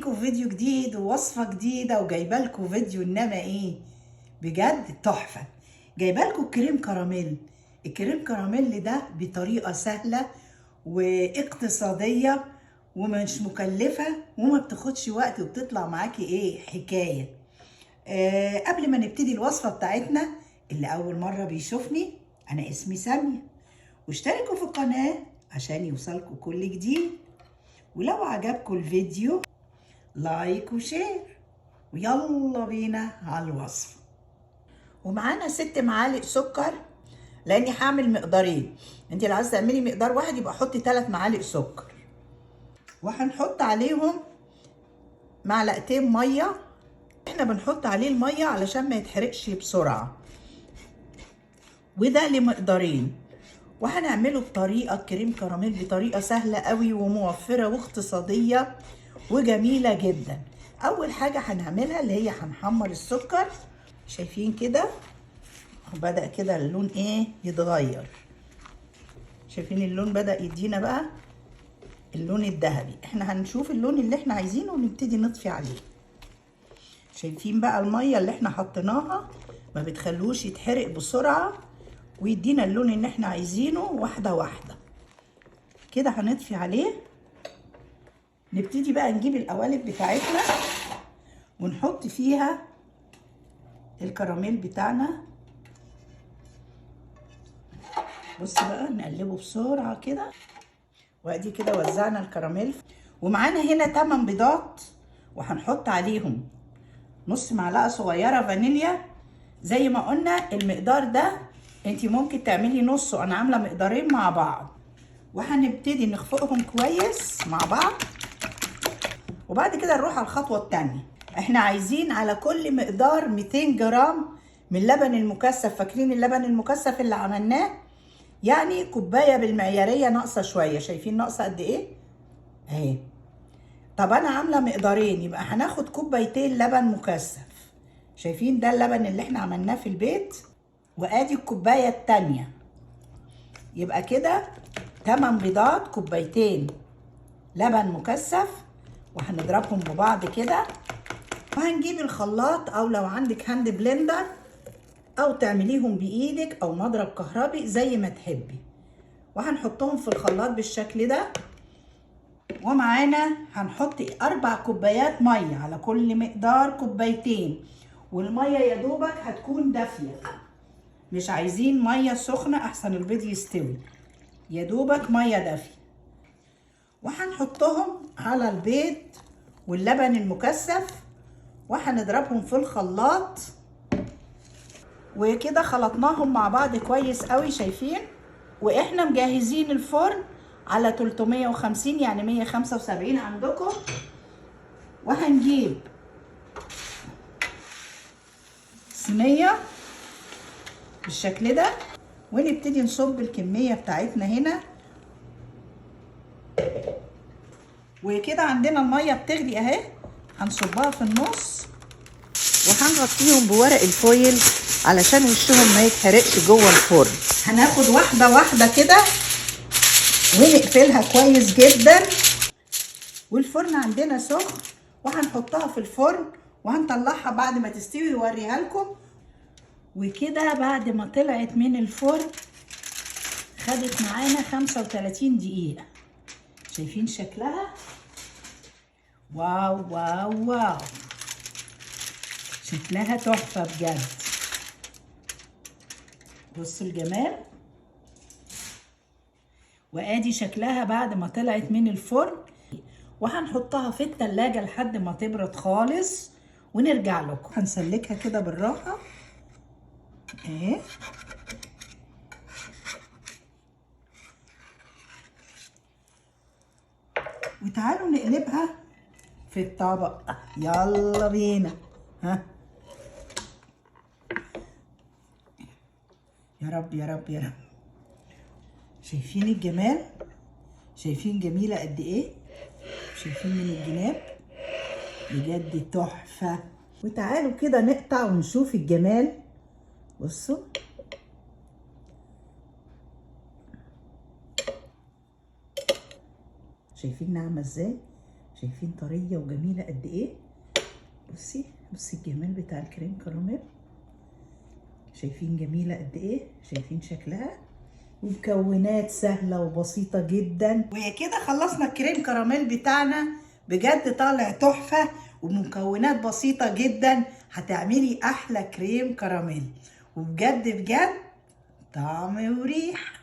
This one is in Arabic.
لكم فيديو جديد ووصفة جديدة، وجايبه لكم فيديو انما ايه بجد تحفة. جايبه لكم كريم كراميل. الكريم كراميل ده بطريقة سهلة واقتصادية ومش مكلفة وما بتاخدش وقت وبتطلع معاكي ايه حكاية. قبل ما نبتدي الوصفة بتاعتنا، اللي اول مرة بيشوفني انا اسمي سامية، واشتركوا في القناة عشان يوصلكوا كل جديد، ولو عجبكم الفيديو لايك وشير، ويلا بينا على الوصفة. ومعانا 6 معالق سكر، لاني هعمل مقدارين. انت لو عايزه تعملي مقدار واحد يبقى حطي 3 معالق سكر، وهنحط عليهم معلقتين ميه. احنا بنحط عليه الميه علشان ما يتحرقش بسرعه، وده لمقدارين. وهنعمله بطريقه كريم كراميل بطريقه سهله قوي وموفره واقتصاديه وجميله جدا. اول حاجه هنعملها اللي هي هنحمر السكر. شايفين كده بدأ كده اللون ايه يتغير. شايفين اللون بدأ يدينا بقى اللون الذهبي. احنا هنشوف اللون اللي احنا عايزينه ونبتدي نطفي عليه. شايفين بقى المية اللي احنا حطيناها ما بتخلوش يتحرق بسرعة، ويدينا اللون اللي احنا عايزينه واحدة واحدة كده. هنطفي عليه. نبتدي بقى نجيب القوالب بتاعتنا ونحط فيها الكراميل بتاعنا. بص بقى نقلبه بسرعة كده، وادي كده وزعنا الكراميل. ومعانا هنا 8 بيضات، وهنحط عليهم نص معلقة صغيرة فانيليا. زي ما قلنا المقدار ده انتي ممكن تعملي نصه، انا عاملة مقدارين مع بعض. وهنبتدي نخفقهم كويس مع بعض، وبعد كده نروح على الخطوة التانية. احنا عايزين على كل مقدار 200 جرام من اللبن المكثف. فاكرين اللبن المكثف اللي عملناه؟ يعني كوبايه بالمعياريه ناقصه شويه. شايفين ناقصه قد ايه اهي. طب انا عامله مقدارين، يبقى هناخد كوبايتين لبن مكثف. شايفين ده اللبن اللي احنا عملناه في البيت، وادي الكوبايه التانيه. يبقى كده 8 بيضات، كوبايتين لبن مكثف، وهنضربهم ببعض كده. وهنجيب الخلاط، او لو عندك هاند بلندر او تعمليهم بايدك او مضرب كهربي زي ما تحبي، وهنحطهم في الخلاط بالشكل ده. ومعانا هنحط 4 كوبايات ميه على كل مقدار كوبايتين، والميه يا دوبك هتكون دافيه، مش عايزين ميه سخنه احسن البيض يستوي، يا دوبك ميه دافيه. وهنحطهم على البيض واللبن المكثف، وهنضربهم في الخلاط. وكده خلطناهم مع بعض كويس قوي. شايفين؟ واحنا مجهزين الفرن على 350 يعني 175 عندكم. وهنجيب صينيه بالشكل ده، ونبتدي نصب الكميه بتاعتنا هنا. وكده عندنا الميه بتغلي اهي، هنصبها في النص، وهنغطيهم بورق الفويل علشان وشهم ما يتحرقش جوه الفرن. هناخد واحده واحده كده ونقفلها كويس جدا. والفرن عندنا سخن، وهنحطها في الفرن وهنطلعها بعد ما تستوي ووريها لكم. وكده بعد ما طلعت من الفرن خدت معانا 35 دقيقة. شايفين شكلها؟ واو واو واو، شكلها تحفة بجد. بصوا الجمال. وادي شكلها بعد ما طلعت من الفرن. وهنحطها في التلاجة لحد ما تبرد خالص ونرجع لكم. هنسلكها كده بالراحة اهي. وتعالوا نقلبها في الطبق. يلا بينا. ها يا رب يا رب يا رب. شايفين الجمال؟ شايفين جميلة قد ايه؟ شايفين من الجناب؟ بجد تحفة. وتعالوا كده نقطع ونشوف الجمال. بصوا شايفين ناعمة ازاي؟ شايفين طريه وجميله قد ايه؟ بصي بصي الجمال بتاع الكريم كراميل، شايفين جميله قد ايه؟ شايفين شكلها؟ ومكونات سهله وبسيطه جدا. وهي كده خلصنا الكريم كراميل بتاعنا، بجد طالع تحفه ومكونات بسيطه جدا، هتعملي احلى كريم كراميل، وبجد بجد طعم وريح.